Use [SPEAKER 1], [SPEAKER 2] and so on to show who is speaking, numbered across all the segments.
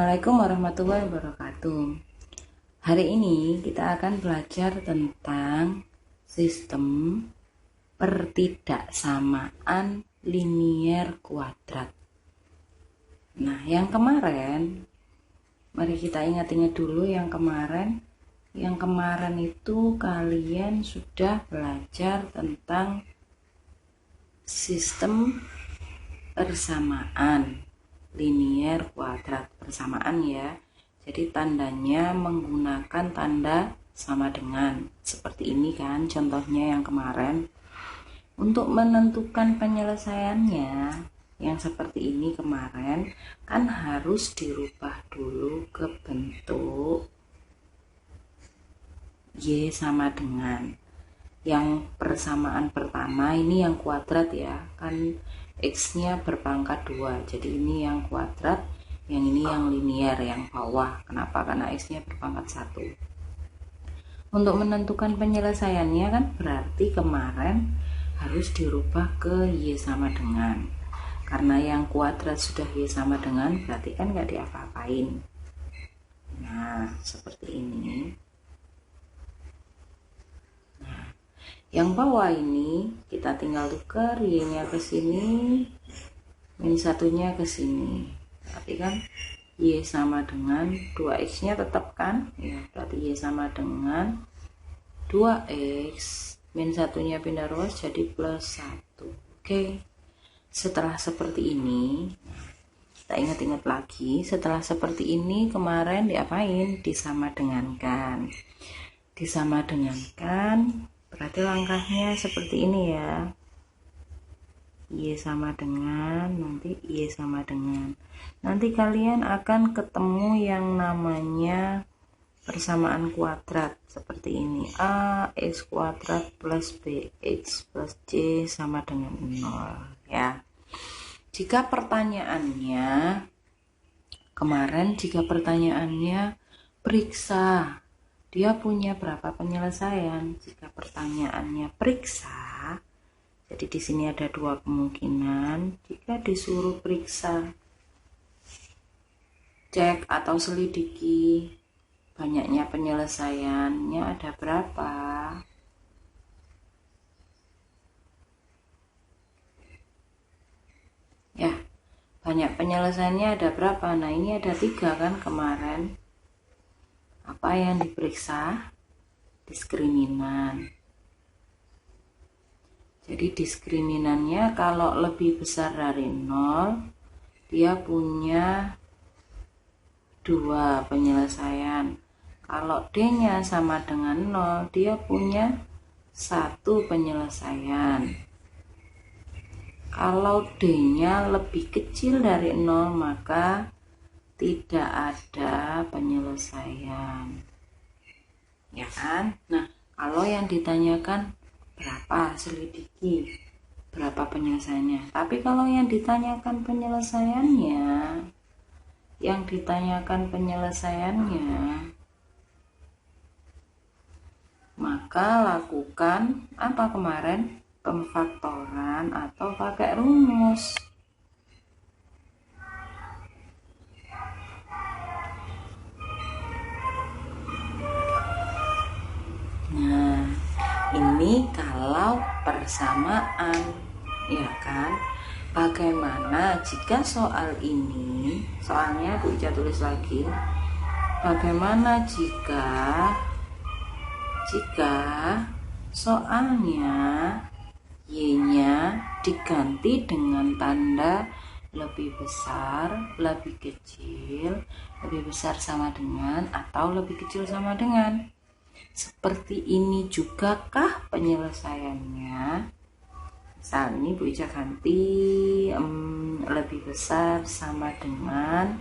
[SPEAKER 1] Assalamualaikum warahmatullahi wabarakatuh. Hari ini kita akan belajar tentang sistem pertidaksamaan linier kuadrat. Nah, yang kemarin, mari kita ingat-ingat dulu yang kemarin. Yang kemarin itu kalian sudah belajar tentang sistem persamaan linier kuadrat, persamaan ya. Jadi tandanya menggunakan tanda sama dengan seperti ini kan, contohnya yang kemarin. Untuk menentukan penyelesaiannya yang seperti ini kemarin kan harus dirubah dulu ke bentuk Y sama dengan. Yang persamaan pertama ini yang kuadrat ya, kan X-nya berpangkat 2, jadi ini yang kuadrat, yang ini yang linier, yang bawah. Kenapa? Karena X-nya berpangkat 1. Untuk menentukan penyelesaiannya kan berarti kemarin harus dirubah ke Y sama dengan. Karena yang kuadrat sudah Y sama dengan, berarti kan nggak diapa-apain. Nah, seperti ini. Yang bawah ini kita tinggal tukar Y-nya ke sini, min satunya ke sini. Berarti kan Y sama dengan 2X-nya tetap kan? Ya, berarti Y sama dengan 2X, min satunya pindah ruas jadi plus 1. Oke. Setelah seperti ini, kita ingat-ingat lagi, setelah seperti ini kemarin diapain? Disama dengankan. Disama dengankan berarti langkahnya seperti ini ya, Y sama dengan, nanti Y sama dengan. Nanti kalian akan ketemu yang namanya persamaan kuadrat seperti ini, AX kuadrat plus BX plus C sama dengan 0 ya. Jika pertanyaannya kemarin, jika pertanyaannya periksa dia punya berapa penyelesaian. Jika pertanyaannya periksa, jadi di sini ada dua kemungkinan. Jika disuruh periksa, cek atau selidiki banyaknya penyelesaiannya ada berapa. Ya, banyak penyelesaiannya ada berapa? Nah, ini ada 3 kan kemarin. Apa yang diperiksa? Diskriminan. Jadi diskriminannya kalau lebih besar dari 0, dia punya 2 penyelesaian. Kalau D-nya sama dengan 0, dia punya 1 penyelesaian. Kalau D-nya lebih kecil dari 0, maka tidak ada penyelesaian, ya kan? Nah, kalau yang ditanyakan berapa, selidiki berapa penyelesaiannya. Tapi kalau yang ditanyakan penyelesaiannya, maka lakukan apa kemarin? Pemfaktoran atau pakai rumus. Nah, ini kalau persamaan, ya kan? Bagaimana jika soal ini, soalnya Bu Ica tulis lagi, bagaimana jika soalnya Y-nya diganti dengan tanda lebih besar, lebih kecil, lebih besar sama dengan, atau lebih kecil sama dengan. Seperti ini juga kah penyelesaiannya? Misal ini Bu Ica ganti lebih besar sama dengan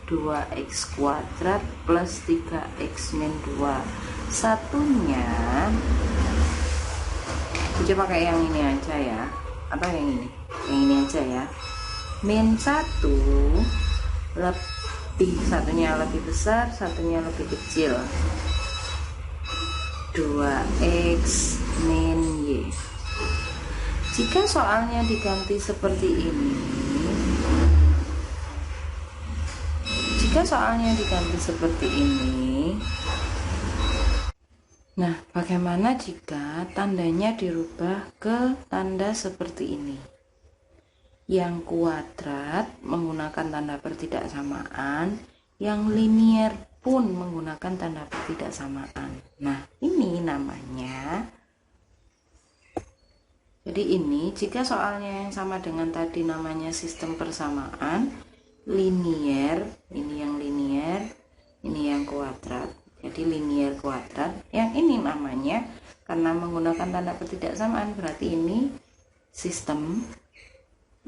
[SPEAKER 1] 2X kuadrat plus 3X min 2. Satunya Bu Ica pakai yang ini aja ya, atau yang ini aja ya. Min 1 lebih, satunya lebih besar, satunya lebih kecil. 2X min Y. Jika soalnya diganti seperti ini, jika soalnya diganti seperti ini, nah bagaimana jika tandanya dirubah ke tanda seperti ini? Yang kuadrat menggunakan tanda pertidaksamaan, yang linier pun menggunakan tanda pertidaksamaan. Nah ini namanya, jadi ini jika soalnya yang sama dengan tadi namanya sistem persamaan linier, ini yang linier, ini yang kuadrat, jadi linier kuadrat. Yang ini namanya, karena menggunakan tanda pertidaksamaan, berarti ini sistem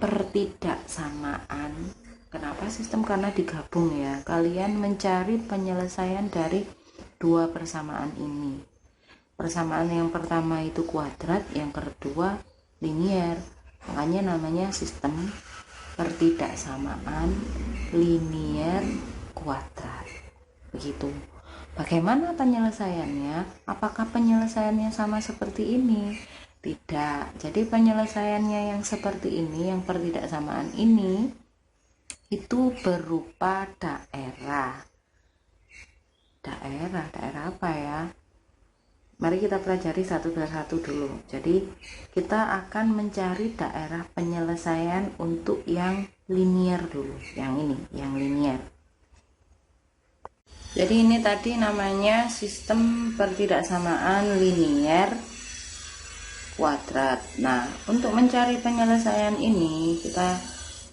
[SPEAKER 1] pertidaksamaan. Kenapa sistem? Karena digabung ya, kalian mencari penyelesaian dari dua persamaan ini. Persamaan yang pertama itu kuadrat, yang kedua linier, makanya namanya sistem pertidaksamaan linier kuadrat. Begitu. Bagaimana penyelesaiannya? Apakah penyelesaiannya sama seperti ini? Tidak. Jadi penyelesaiannya yang seperti ini, yang pertidaksamaan ini, itu berupa daerah. Daerah apa ya? Mari kita pelajari satu persatu dulu. Jadi kita akan mencari daerah penyelesaian untuk yang linier dulu. Yang ini, yang linier. Jadi ini tadi namanya sistem pertidaksamaan linier kuadrat. Nah, untuk mencari penyelesaian ini kita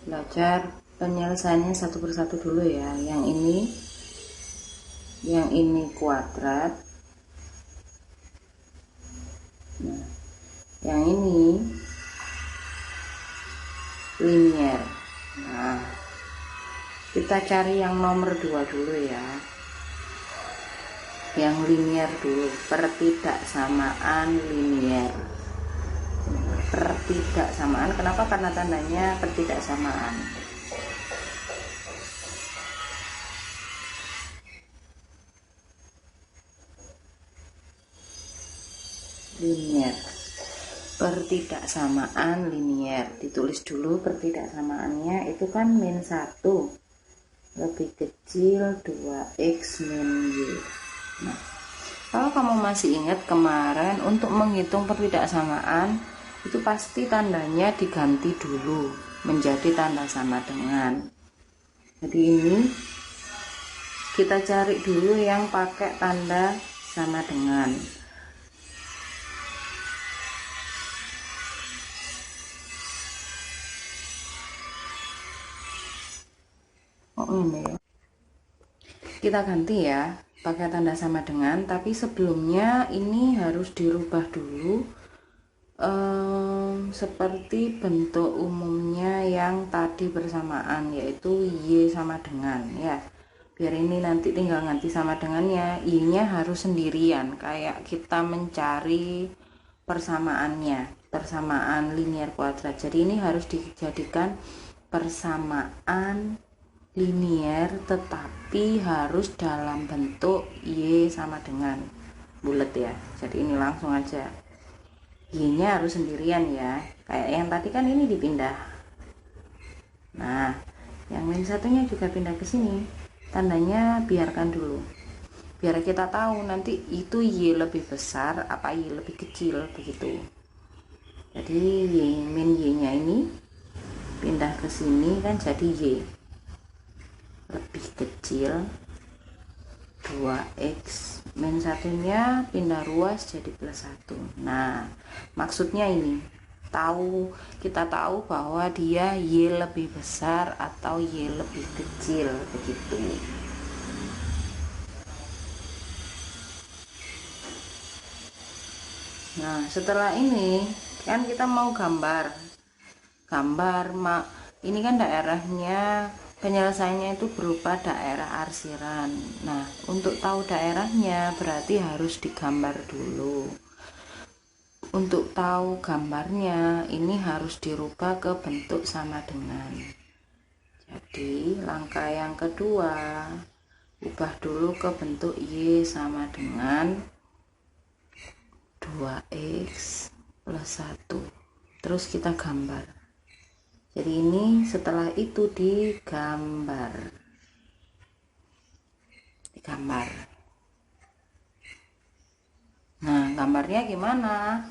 [SPEAKER 1] belajar penyelesaiannya satu persatu dulu ya. Yang ini kuadrat. Nah, yang ini linier. Nah, kita cari yang nomor 2 dulu ya. Yang linier dulu, pertidaksamaan linier. Pertidaksamaan, kenapa? Karena tandanya pertidaksamaan. Linier, pertidaksamaan linier. Ditulis dulu pertidaksamaannya, itu kan min 1 lebih kecil 2x min y. Nah, kalau kamu masih ingat kemarin untuk menghitung pertidaksamaan itu pasti tandanya diganti dulu menjadi tanda sama dengan. Jadi ini kita cari dulu yang pakai tanda sama dengan. Oh ini ya, kita ganti ya pakai tanda sama dengan, tapi sebelumnya ini harus dirubah dulu seperti bentuk umumnya yang tadi bersamaan, yaitu y sama dengan ya. Biar ini nanti tinggal ganti sama dengannya, y nya harus sendirian kayak kita mencari persamaannya, persamaan linier kuadrat. Jadi ini harus dijadikan persamaan linier tetapi harus dalam bentuk y sama dengan bulat ya. Jadi ini langsung aja, y nya harus sendirian ya, kayak yang tadi kan ini dipindah. Nah yang min satunya juga pindah ke sini, tandanya biarkan dulu biar kita tahu nanti itu y lebih besar apa y lebih kecil, begitu. Jadi y min y nya ini pindah ke sini kan, jadi y lebih kecil 2x min satunya pindah ruas jadi plus 1. Nah maksudnya ini kita tahu bahwa dia y lebih besar atau y lebih kecil, begitu. Nah setelah ini kan kita mau gambar ini kan daerahnya, penyelesaiannya itu berupa daerah arsiran. Nah untuk tahu daerahnya berarti harus digambar dulu. Untuk tahu gambarnya ini harus dirubah ke bentuk sama dengan. Jadi langkah yang kedua, ubah dulu ke bentuk y sama dengan 2x plus 1, terus kita gambar. Jadi ini setelah itu digambar. digambar. Nah, gambarnya gimana?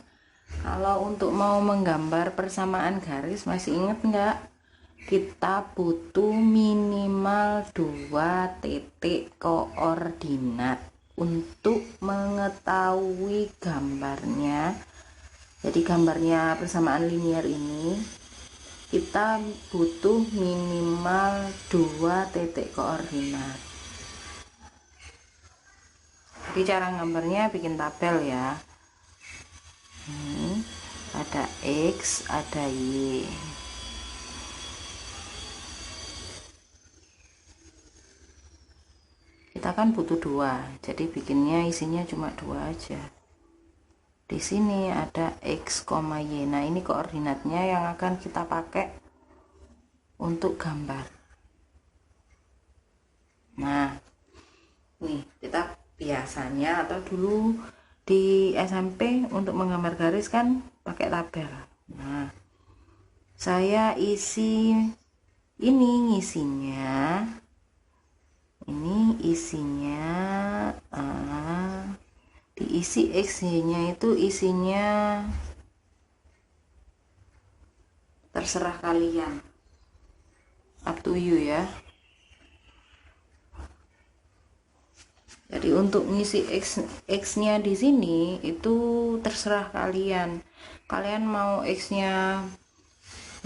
[SPEAKER 1] Kalau untuk mau menggambar persamaan garis, masih ingat nggak? Kita butuh minimal 2 titik koordinat untuk mengetahui gambarnya. Jadi gambarnya persamaan linear ini kita butuh minimal 2 titik koordinat. Jadi cara gambarnya bikin tabel ya. Ini ada X, ada Y. Kita kan butuh 2, jadi bikinnya isinya cuma 2 aja. Di sini ada X, Y. Nah, ini koordinatnya yang akan kita pakai untuk gambar. Nah, nih kita biasanya atau dulu di SMP untuk menggambar garis kan pakai tabel. Nah, saya isi ini ngisinya, ini isinya diisi XY nya itu isinya terserah kalian, up to you ya. Jadi untuk ngisi X nya di sini itu terserah kalian. Kalian mau X nya,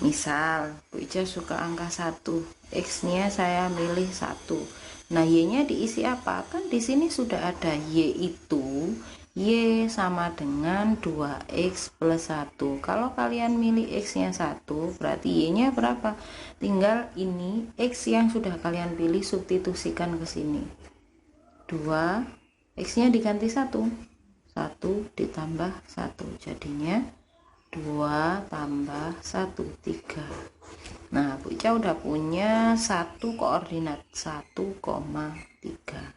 [SPEAKER 1] misal Bu Ica suka angka 1, X nya saya milih 1. Nah, Y nya diisi apa? Kan di sini sudah ada Y itu Y sama dengan 2X plus 1. Kalau kalian milih X nya 1, berarti Y nya berapa? Tinggal ini X yang sudah kalian pilih substitusikan ke sini. 2, X nya diganti 1 ditambah 1, jadinya 2 tambah 1, 3. Nah, Bu Ica udah punya 1 koordinat 1,3.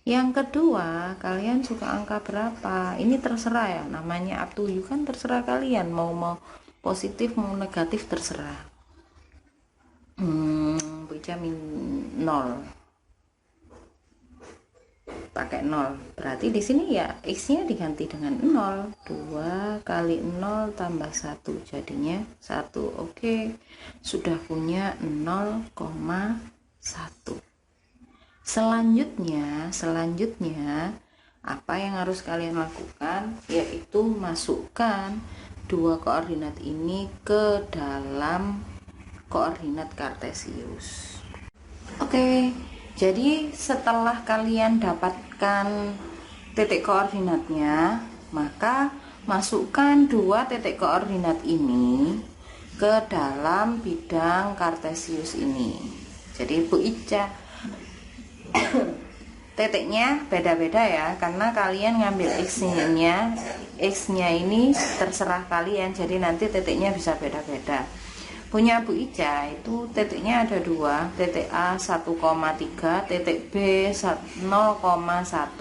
[SPEAKER 1] Yang kedua, kalian suka angka berapa? Ini terserah ya, namanya up to you kan, terserah kalian mau positif mau negatif terserah. Bu Ica 0, pakai 0, berarti di sini ya X nya diganti dengan 0. 2 kali 0 tambah 1, jadinya 1. Oke, sudah punya 0,1. Selanjutnya apa yang harus kalian lakukan, yaitu masukkan 2 koordinat ini ke dalam koordinat kartesius. Oke, jadi setelah kalian dapatkan titik koordinatnya, maka masukkan 2 titik koordinat ini ke dalam bidang kartesius ini. Jadi Bu Ica titiknya beda-beda ya, karena kalian ngambil X-nya ini terserah kalian, jadi nanti titiknya bisa beda-beda. Punya Bu Ica itu titiknya ada 2, titik A 1,3, titik B 0,1.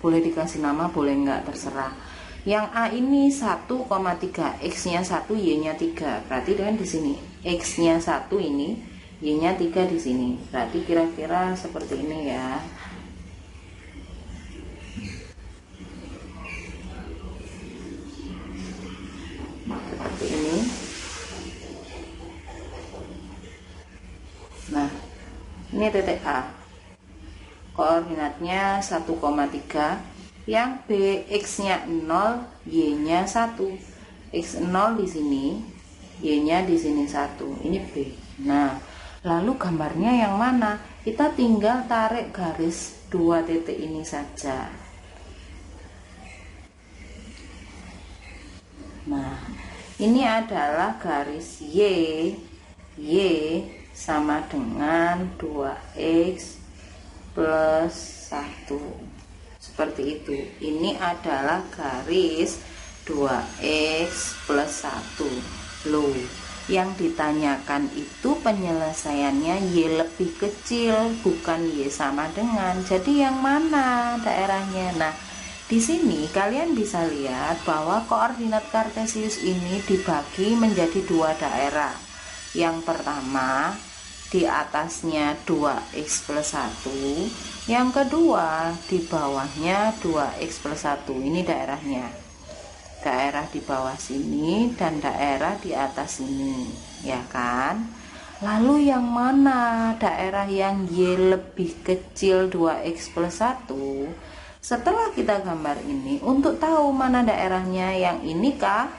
[SPEAKER 1] Boleh dikasih nama, boleh enggak, terserah. Yang A ini 1,3, X-nya 1, Y-nya 3. Berarti kan di sini X-nya 1 ini, Y-nya 3 di sini. Berarti kira-kira seperti ini ya. Seperti ini. Nah, ini titik A, koordinatnya 1,3. Yang B, X nya 0, Y nya 1. X 0 di sini, Y nya di sini 1. Ini B. Nah, lalu gambarnya yang mana? Kita tinggal tarik garis 2 titik ini saja. Nah, ini adalah garis Y sama dengan 2X plus 1, seperti itu. Ini adalah garis 2X plus 1. Loh, yang ditanyakan itu penyelesaiannya Y lebih kecil, bukan Y sama dengan. Jadi yang mana daerahnya? Nah, di sini kalian bisa lihat bahwa koordinat kartesius ini dibagi menjadi 2 daerah. Yang pertama di atasnya 2x plus 1, yang kedua di bawahnya 2x plus 1. Ini daerahnya, daerah di bawah sini dan daerah di atas sini, ya kan? Lalu yang mana daerah yang Y lebih kecil 2x plus 1? Setelah kita gambar ini, untuk tahu mana daerahnya, yang ini kah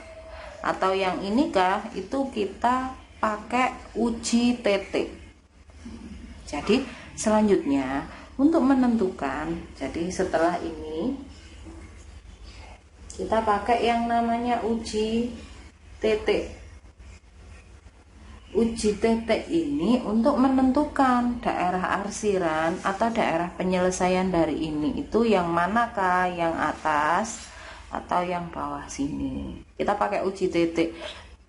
[SPEAKER 1] atau yang ini kah, itu kita pakai uji titik. Jadi selanjutnya untuk menentukan, jadi setelah ini kita pakai yang namanya uji titik. Uji titik ini untuk menentukan daerah arsiran atau daerah penyelesaian dari ini itu yang manakah, yang atas atau yang bawah sini. Kita pakai uji titik.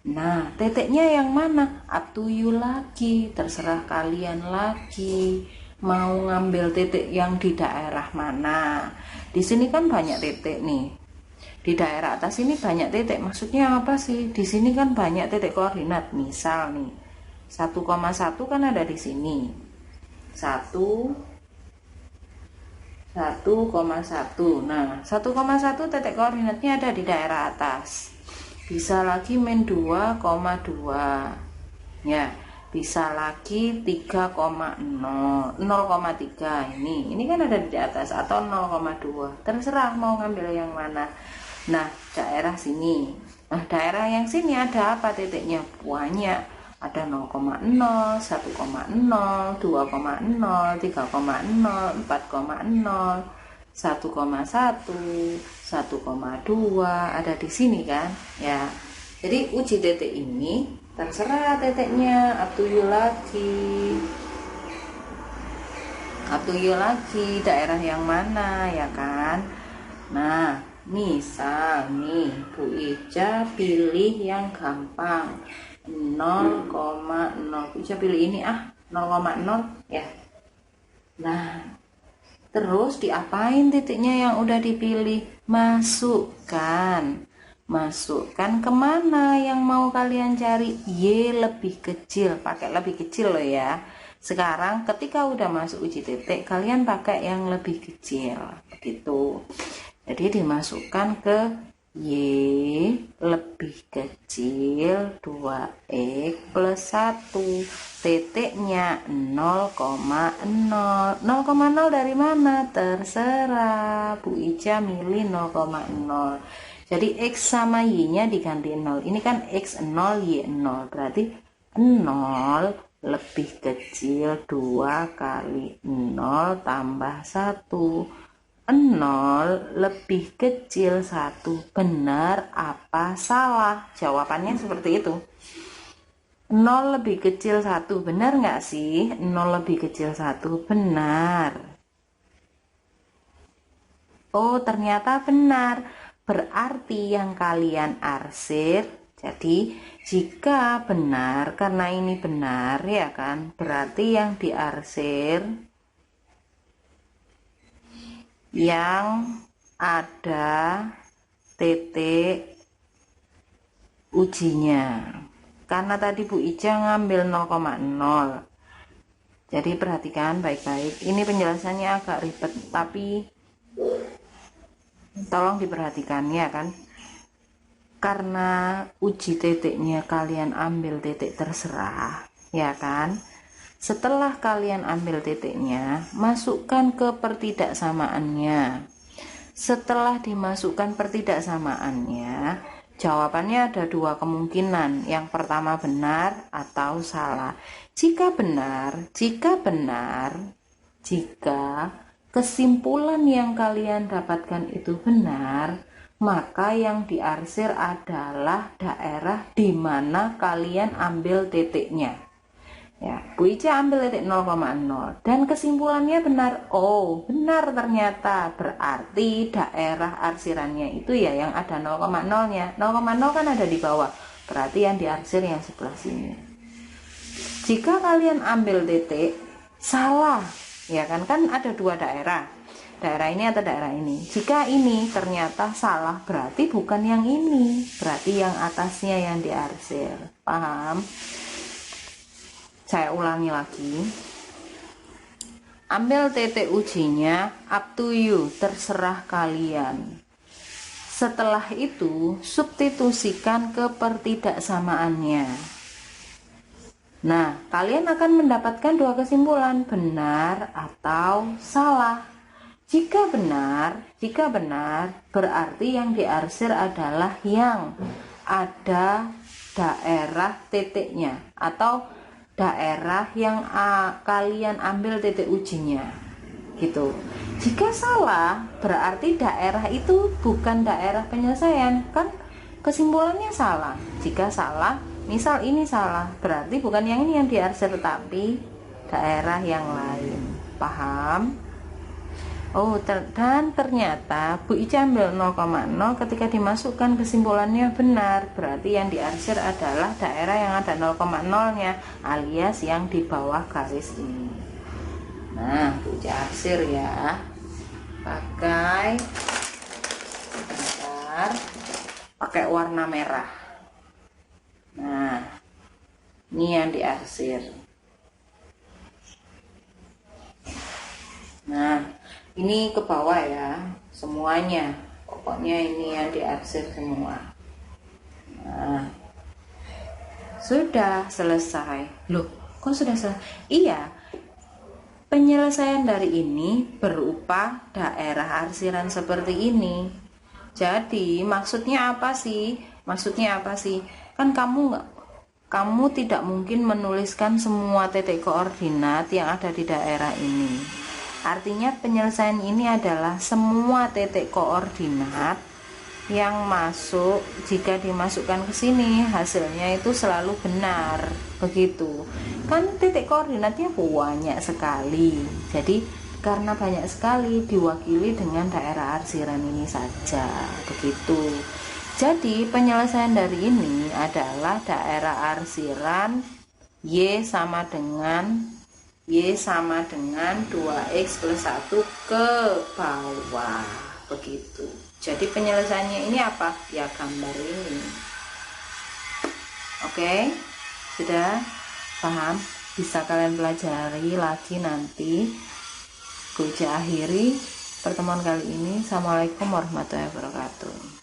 [SPEAKER 1] Nah, titiknya yang mana? Up to you lagi, terserah kalian lagi mau ngambil titik yang di daerah mana. Di sini kan banyak titik nih. Di daerah atas ini banyak titik. Maksudnya apa sih? Di sini kan banyak titik koordinat. Misal nih, 1,1 kan ada di sini. 1,1. Nah, 1,1 titik koordinatnya ada di daerah atas. Bisa lagi min 2,2, ya, bisa lagi 3,0, 0,3. Ini kan ada di atas, atau 0,2, terserah mau ngambil yang mana. Nah, daerah sini, nah daerah yang sini ada apa titiknya? Banyak, ada 0,0, 1,0, 2,0, 3,0, 4,0, 1,1, 1,2 ada di sini kan, ya. Jadi uji titik ini terserah titiknya, up to you lagi, daerah yang mana, ya kan. Nah, misal nih Bu Ica pilih yang gampang, 0,0. Bu Ica pilih ini 0,0 ya. Nah, terus diapain titiknya yang udah dipilih? Masukkan kemana yang mau kalian cari. Y lebih kecil, pakai lebih kecil loh ya. Sekarang ketika udah masuk uji titik, kalian pakai yang lebih kecil, begitu. Jadi dimasukkan ke Y lebih kecil 2x plus 1, titiknya 0,0. 0,0 dari mana? Terserah, Bu Ica milih 0,0. Jadi X sama Y nya diganti 0. Ini kan X 0, Y 0, berarti 0 lebih kecil 2 kali 0 tambah 1. 0 lebih kecil 1. Benar apa salah? Jawabannya seperti itu. 0 lebih kecil 1. Benar nggak sih? 0 lebih kecil 1. Benar. Oh, ternyata benar. Berarti yang kalian arsir. Jadi jika benar, karena ini benar ya kan, berarti yang diarsir yang ada titik ujinya. Karena tadi Bu Ica ngambil 0,0. Jadi perhatikan baik-baik. Ini penjelasannya agak ribet, tapi tolong diperhatikan ya kan. Karena uji titiknya kalian ambil titik terserah, ya kan. Setelah kalian ambil titiknya, masukkan ke pertidaksamaannya. Setelah dimasukkan pertidaksamaannya, jawabannya ada dua kemungkinan. Yang pertama benar atau salah. Jika kesimpulan yang kalian dapatkan itu benar, maka yang diarsir adalah daerah di mana kalian ambil titiknya. Ya, Bu Ica ambil titik 0,0 dan kesimpulannya benar. Oh, benar ternyata. Berarti daerah arsirannya itu ya yang ada 0,0-nya. 0,0 kan ada di bawah. Berarti yang diarsir yang sebelah sini. Jika kalian ambil titik salah, ya kan ada dua daerah. Daerah ini atau daerah ini. Jika ini ternyata salah, berarti bukan yang ini. Berarti yang atasnya yang diarsir. Paham? Saya ulangi lagi. Ambil titik ujinya, up to you, terserah kalian. Setelah itu, substitusikan kepertidaksamaannya. Nah, kalian akan mendapatkan dua kesimpulan, benar atau salah. Jika benar, berarti yang diarsir adalah yang ada daerah titiknya atau daerah yang kalian ambil titik ujinya. Gitu. Jika salah, berarti daerah itu bukan daerah penyelesaian, kan kesimpulannya salah. Jika salah, misal ini salah, berarti bukan yang ini yang diarsir, tapi daerah yang lain. Paham? Oh, dan ternyata Bu Ica ambil 0,0, ketika dimasukkan kesimpulannya benar, berarti yang diarsir adalah daerah yang ada 0,0-nya, alias yang di bawah garis ini. Nah, Bu Ica arsir ya, pakai warna merah. Nah, ini yang diarsir. Nah, ini ke bawah ya, semuanya. Pokoknya ini yang diarsir semua. Nah, sudah selesai. Loh, kok sudah selesai? Iya, penyelesaian dari ini berupa daerah arsiran seperti ini. Jadi, maksudnya apa sih? Kan kamu tidak mungkin menuliskan semua titik koordinat yang ada di daerah ini. Artinya penyelesaian ini adalah semua titik koordinat yang masuk, jika dimasukkan ke sini hasilnya itu selalu benar. Begitu. Kan titik koordinatnya banyak sekali. Jadi karena banyak sekali diwakili dengan daerah arsiran ini saja. Begitu. Jadi penyelesaian dari ini adalah daerah arsiran Y sama dengan 2x plus 1 ke bawah. Begitu. Jadi penyelesaiannya ini apa? Ya gambar ini. Oke, sudah paham? Bisa kalian pelajari lagi nanti. Bu Ica akhiri pertemuan kali ini. Assalamualaikum warahmatullahi wabarakatuh.